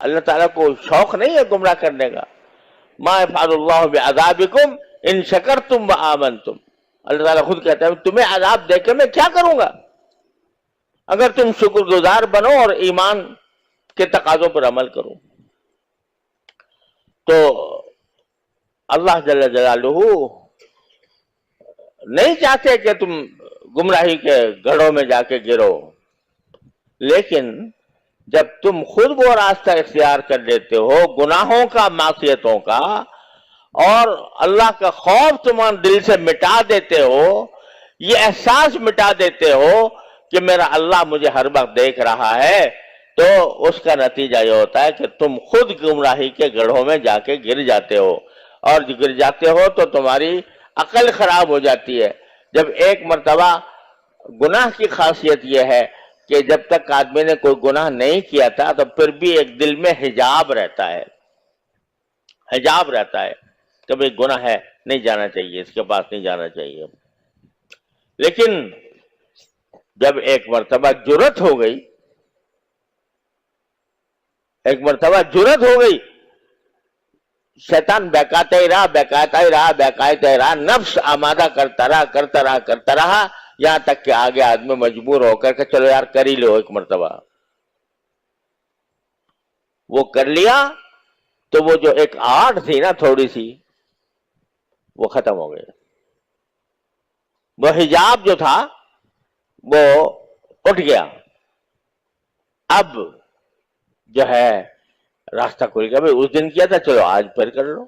اللہ تعالیٰ کو شوق نہیں ہے گمراہ کرنے کا. ما یفعل اللہ بعذابکم ان شکرتم وآمنتم. اللہ تعالیٰ خود کہتا ہے تمہیں عذاب دے کے میں کیا کروں گا اگر تم شکر گزار بنو اور ایمان کے تقاضوں پر عمل کرو. تو اللہ جل جلالہ نہیں چاہتے کہ تم گمراہی کے گڑھوں میں جا کے گرو، لیکن جب تم خود وہ راستہ اختیار کر لیتے ہو گناہوں کا، معصیتوں کا، اور اللہ کا خوف تمہارے دل سے مٹا دیتے ہو، یہ احساس مٹا دیتے ہو کہ میرا اللہ مجھے ہر وقت دیکھ رہا ہے، تو اس کا نتیجہ یہ ہوتا ہے کہ تم خود گمراہی کے گڑھوں میں جا کے گر جاتے ہو، اور گر جاتے ہو تو تمہاری عقل خراب ہو جاتی ہے. جب ایک مرتبہ گناہ کی خاصیت یہ ہے کہ جب تک آدمی نے کوئی گناہ نہیں کیا تھا تو پھر بھی ایک دل میں حجاب رہتا ہے، حجاب رہتا ہے کہ بھئی گناہ ہے، نہیں جانا چاہیے، اس کے پاس نہیں جانا چاہیے. لیکن جب ایک مرتبہ جرأت ہو گئی، ایک مرتبہ جرأت ہو گئی، شیطان بہکاتا ہی رہا، بہکاتا ہی رہا، بہکاتا ہی رہا، نفس آمادہ کرتا رہا، کرتا رہا، یہاں تک کہ آگے آدمی مجبور ہو کر کہ چلو یار کر ہی لو ایک مرتبہ. وہ کر لیا تو وہ جو ایک آڑ تھی نا تھوڑی سی، وہ ختم ہو گئی. وہ حجاب جو تھا وہ اٹھ گیا. اب جو ہے راستہ کھل گیا. بھائی اس دن کیا تھا، چلو آج پھر کر لو.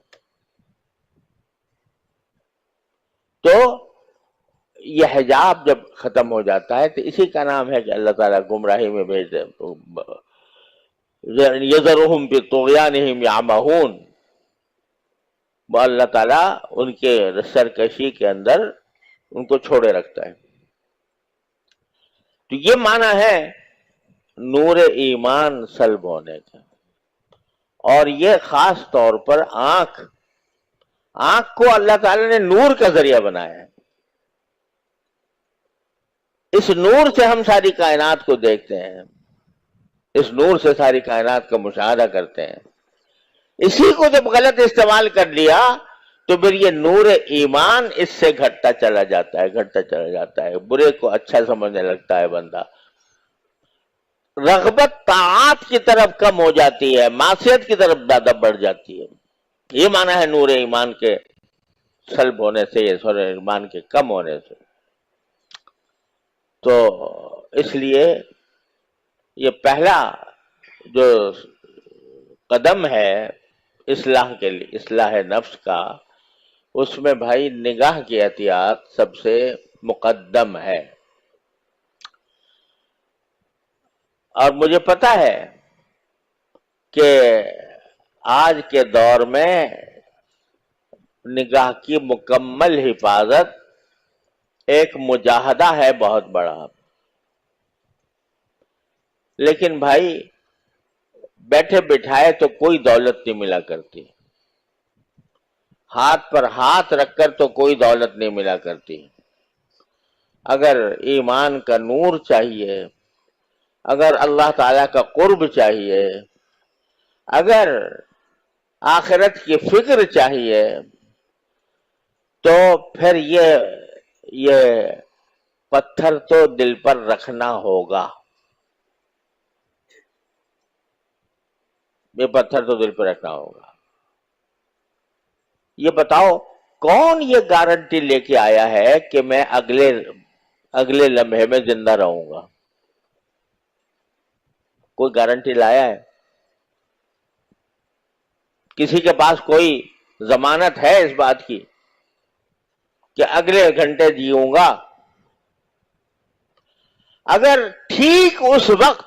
تو یہ حجاب جب ختم ہو جاتا ہے تو اسی کا نام ہے کہ اللہ تعالیٰ گمراہی میں بھیج دے. یذرہم فی طغیانہم یعمہون، وہ اللہ تعالیٰ ان کے سرکشی کے اندر ان کو چھوڑے رکھتا ہے. تو یہ معنی ہے نور ایمان سلب ہونے کا. اور یہ خاص طور پر آنکھ کو اللہ تعالیٰ نے نور کا ذریعہ بنایا ہے. اس نور سے ہم ساری کائنات کو دیکھتے ہیں، اس نور سے ساری کائنات کا مشاہدہ کرتے ہیں. اسی کو جب غلط استعمال کر لیا تو پھر یہ نور ایمان اس سے گھٹتا چلا جاتا ہے. برے کو اچھا سمجھنے لگتا ہے بندہ، رغبت طاعات کی طرف کم ہو جاتی ہے، معصیت کی طرف زیادہ بڑھ جاتی ہے. یہ معنی ہے نور ایمان کے سلب ہونے سے، یہ نور ایمان کے کم ہونے سے. تو اس لیے یہ پہلا جو قدم ہے اصلاح کے لیے، اصلاح نفس کا، اس میں بھائی نگاہ کی احتیاط سب سے مقدم ہے. اور مجھے پتا ہے کہ آج کے دور میں نگاہ کی مکمل حفاظت ایک مجاہدہ ہے بہت بڑا. لیکن بھائی بیٹھے بٹھائے تو کوئی دولت نہیں ملا کرتی، ہاتھ پر ہاتھ رکھ کر تو کوئی دولت نہیں ملا کرتی. اگر ایمان کا نور چاہیے، اگر اللہ تعالیٰ کا قرب چاہیے، اگر آخرت کی فکر چاہیے، تو پھر یہ پتھر تو دل پر رکھنا ہوگا. یہ پتھر تو دل پر رکھنا ہوگا. یہ بتاؤ کون یہ گارنٹی لے کے آیا ہے کہ میں اگلے لمحے میں زندہ رہوں گا؟ کوئی گارنٹی لایا ہے؟ کسی کے پاس کوئی ضمانت ہے اس بات کی کہ اگلے گھنٹے جیوں گا؟ اگر ٹھیک اس وقت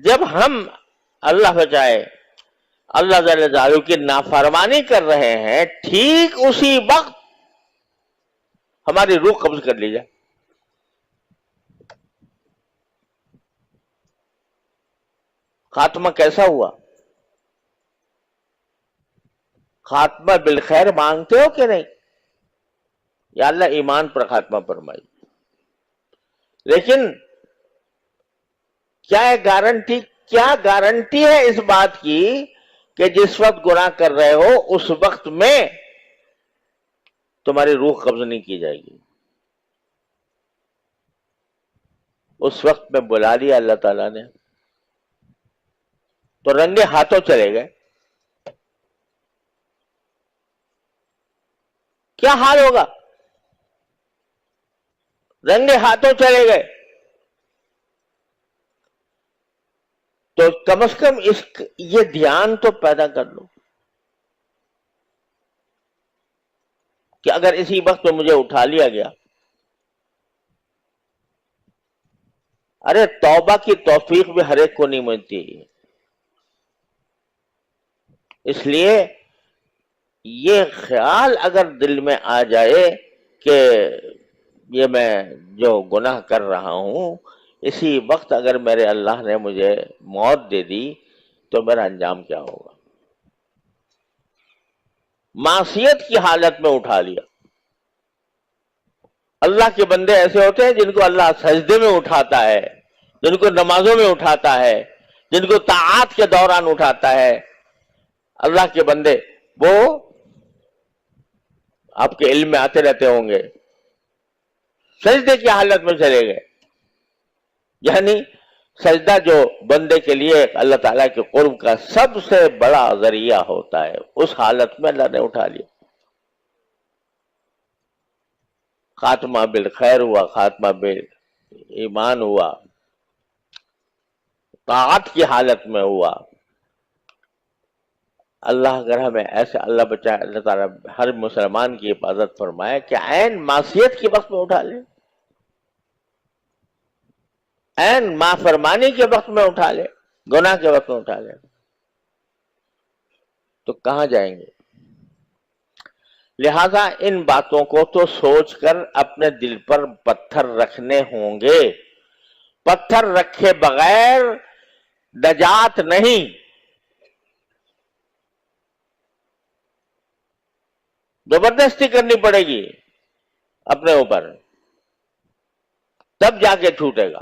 جب ہم اللہ بچائے اللہ جل جلالہ کی نافرمانی کر رہے ہیں، ٹھیک اسی وقت ہماری روح قبض کر لی جائے، خاتمہ کیسا ہوا؟ خاتمہ بالخیر مانگتے ہو کہ نہیں؟ یا اللہ ایمان پر خاتمہ فرمائی. لیکن کیا ہے گارنٹی کیا گارنٹی ہے اس بات کی کہ جس وقت گناہ کر رہے ہو اس وقت میں تمہاری روح قبض نہیں کی جائے گی؟ اس وقت میں بلا لیا اللہ تعالیٰ نے تو رنگے ہاتھوں چلے گئے. کیا حال ہوگا؟ رنگے ہاتھوں چلے گئے. تو کم از کم یہ دھیان تو پیدا کر لو کہ اگر اسی وقت میں مجھے اٹھا لیا گیا. ارے توبہ کی توفیق بھی ہر ایک کو نہیں ملتی. اس لیے یہ خیال اگر دل میں آ جائے کہ یہ میں جو گناہ کر رہا ہوں اسی وقت اگر میرے اللہ نے مجھے موت دے دی تو میرا انجام کیا ہوگا؟ معصیت کی حالت میں اٹھا لیا. اللہ کے بندے ایسے ہوتے ہیں جن کو اللہ سجدے میں اٹھاتا ہے، جن کو نمازوں میں اٹھاتا ہے، جن کو طاعات کے دوران اٹھاتا ہے. اللہ کے بندے وہ آپ کے علم میں آتے رہتے ہوں گے. سجدے کی حالت میں چلے گئے، یعنی سجدہ جو بندے کے لیے اللہ تعالیٰ کے قرب کا سب سے بڑا ذریعہ ہوتا ہے، اس حالت میں اللہ نے اٹھا لیا. خاتمہ بالخیر ہوا، خاتمہ بالایمان ہوا، طاعت کی حالت میں ہوا. اللہ اگر ہمیں ایسے اللہ بچائے، اللہ تعالیٰ ہر مسلمان کی حفاظت فرمائے کہ عین معصیت کے وقت میں اٹھا لے، عین نافرمانی کے وقت میں اٹھا لے، گناہ کے وقت میں اٹھا لے، تو کہاں جائیں گے؟ لہذا ان باتوں کو تو سوچ کر اپنے دل پر پتھر رکھنے ہوں گے. پتھر رکھے بغیر نجات نہیں. زبردستی کرنی پڑے گی اپنے اوپر، تب جا کے چھوٹے گا.